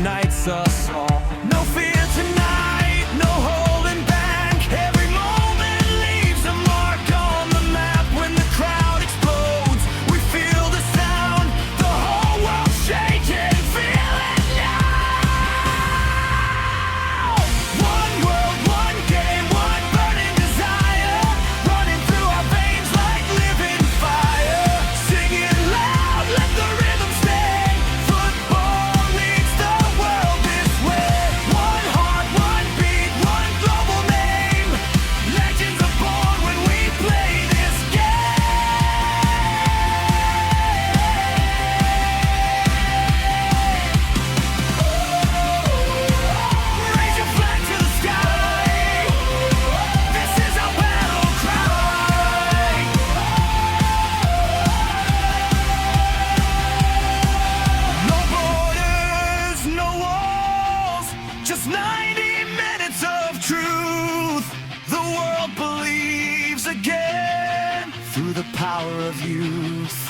unites us all. No fear tonight, no holding back. Every moment leaves a mark on the map. When the crowd explodes, we feel the sound. The whole world's shaking, feel it now. One world, one game, one burning desire, running through our veins like living fire. Singing loud, let the rhythm stay. Football leads the world this way. One heart, one beat, one global name. Legends are born when we play this game. Raise your flag to the sky. This is our battle cry. No borders, no walls, just 90 minutes of truth. The world believes again through the power of youth.